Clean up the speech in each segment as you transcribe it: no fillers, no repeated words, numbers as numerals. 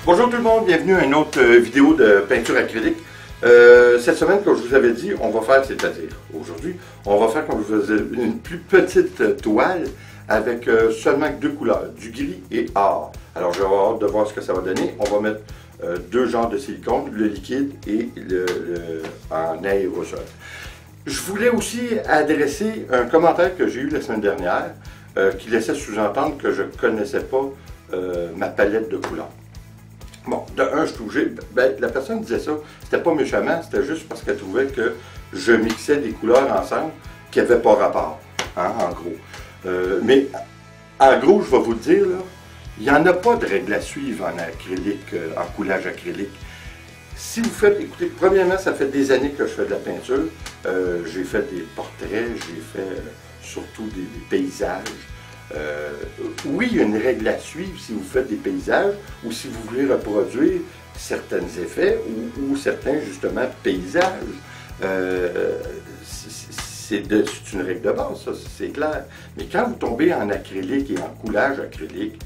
Bonjour tout le monde, bienvenue à une autre vidéo de peinture acrylique. Cette semaine, comme je vous avais dit, on va faire, c'est-à-dire aujourd'hui, on va faire comme je vous faisais une plus petite toile avec seulement deux couleurs, du gris et or. Alors j'ai hâte de voir ce que ça va donner. On va mettre deux genres de silicone, le liquide et en aérosol. Je voulais aussi adresser un commentaire que j'ai eu la semaine dernière qui laissait sous-entendre que je ne connaissais pas ma palette de couleurs. Bon, de un, je trouvais, la personne disait ça, c'était pas méchamment, c'était juste parce qu'elle trouvait que je mixais des couleurs ensemble qui n'avaient pas rapport, hein, en gros. Mais en gros, je vais vous le dire, là, il n'y en a pas de règle à suivre en acrylique, en coulage acrylique. Si vous faites, écoutez, premièrement, ça fait des années que je fais de la peinture. J'ai fait des portraits, j'ai fait surtout des paysages. Oui, il y a une règle à suivre si vous faites des paysages ou si vous voulez reproduire certains effets ou certains, justement, paysages. C'est une règle de base, ça, c'est clair. Mais quand vous tombez en acrylique et en coulage acrylique,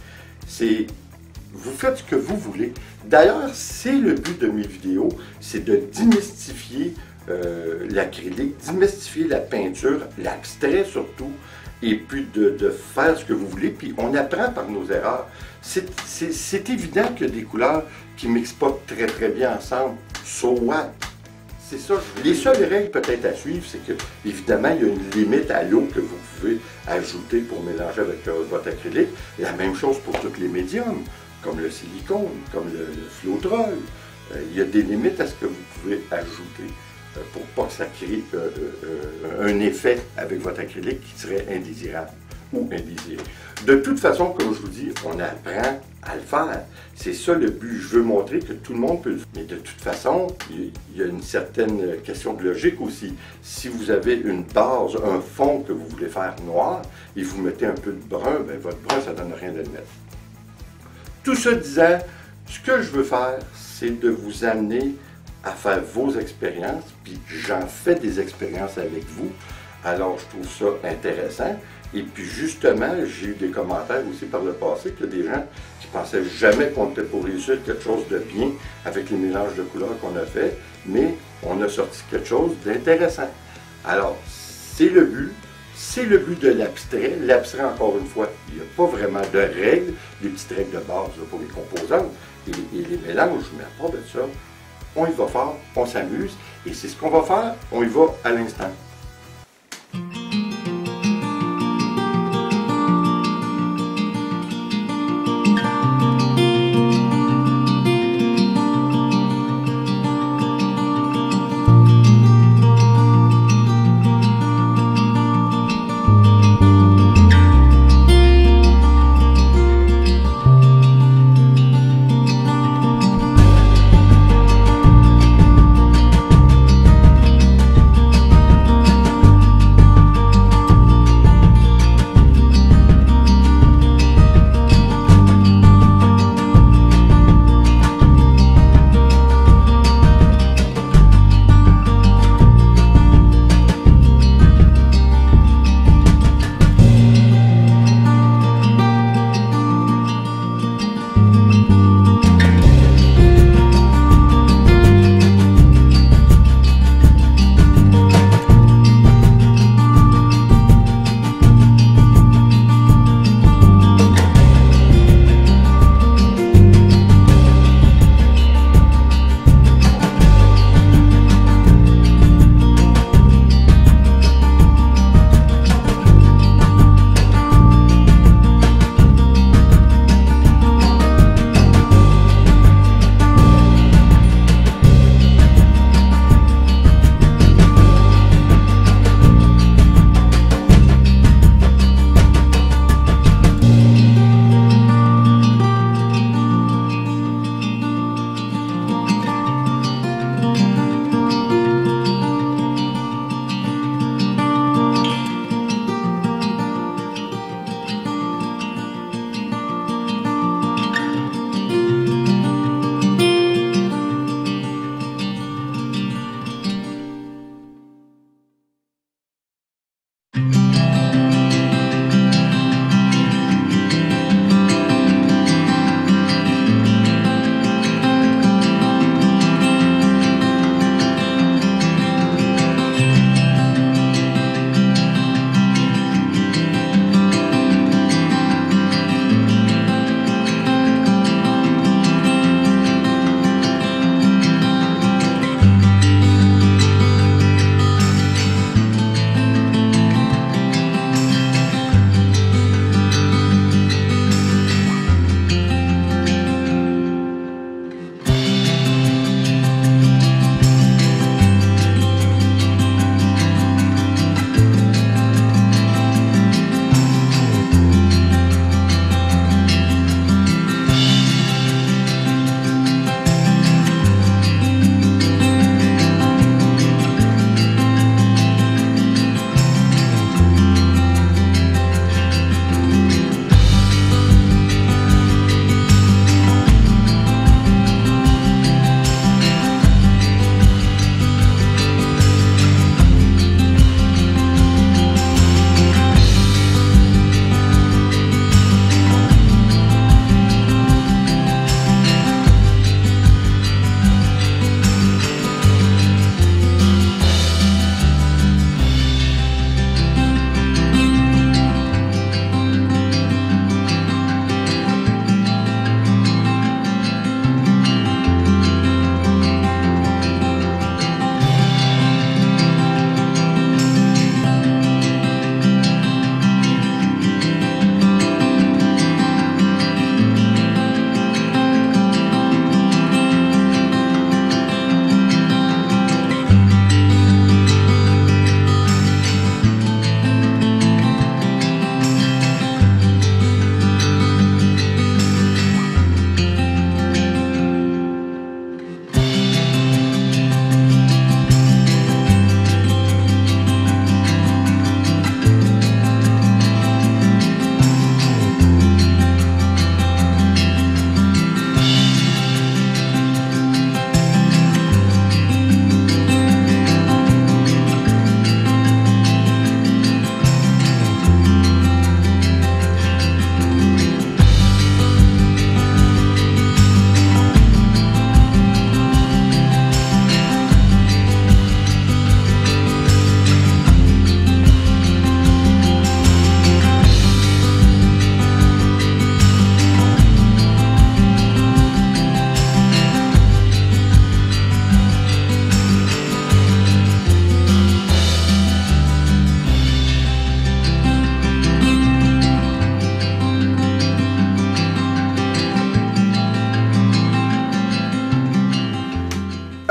vous faites ce que vous voulez. D'ailleurs, c'est le but de mes vidéos, c'est de démystifier l'acrylique, démystifier la peinture, l'abstrait surtout, et puis de faire ce que vous voulez, puis on apprend par nos erreurs. C'est évident qu'il y a des couleurs qui ne mixent pas très bien ensemble. So what? C'est ça. Les seules règles peut-être à suivre, c'est que, évidemment, il y a une limite à l'eau que vous pouvez ajouter pour mélanger avec votre acrylique. La même chose pour tous les médiums, comme le silicone, comme le flotrol. Il y a des limites à ce que vous pouvez ajouter pour pas que ça crée un effet avec votre acrylique qui serait indésirable ou indésiré. De toute façon, comme je vous dis, on apprend à le faire. C'est ça le but. Je veux montrer que tout le monde peut le faire. Mais de toute façon, il y a une certaine question de logique aussi. Si vous avez une base, un fond que vous voulez faire noir et vous mettez un peu de brun, bien, votre brun, ça ne donne rien de le mettre. Tout ça disant, ce que je veux faire, c'est de vous amener à faire vos expériences, puis j'en fais des expériences avec vous, alors je trouve ça intéressant. Et puis justement, j'ai eu des commentaires aussi par le passé que des gens qui pensaient jamais qu'on était pour réussir quelque chose de bien avec les mélanges de couleurs qu'on a fait, mais on a sorti quelque chose d'intéressant. Alors, c'est le but de l'abstrait. L'abstrait, encore une fois, il n'y a pas vraiment de règles, des petites règles de base là, pour les composantes et les mélanges, mais à part de ça, on y va fort, on s'amuse, et c'est ce qu'on va faire, on y va à l'instant.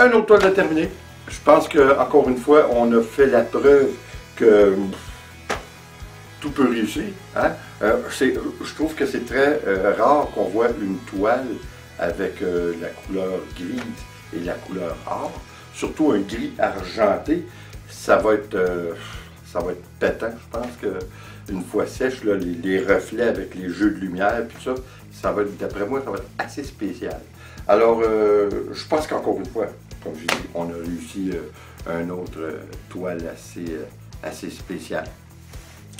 Un autre toile de terminé. Je pense qu'encore une fois, on a fait la preuve que tout peut réussir. Hein? Je trouve que c'est très rare qu'on voit une toile avec la couleur grise et la couleur or. Surtout un gris argenté, ça va être pétant. Je pense qu'une fois sèche, là, les reflets avec les jeux de lumière, puis ça va être, d'après moi, ça va être assez spécial. Alors, je pense qu'encore une fois, comme je dis, on a réussi un autre toile assez spécial.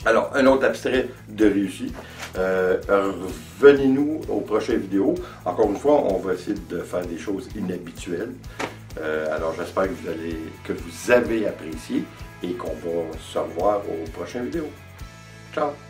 Alors, un autre abstrait de réussi. Revenez-nous aux prochaines vidéos. Encore une fois, on va essayer de faire des choses inhabituelles. Alors, j'espère que vous avez apprécié et qu'on va se revoir aux prochaines vidéos. Ciao!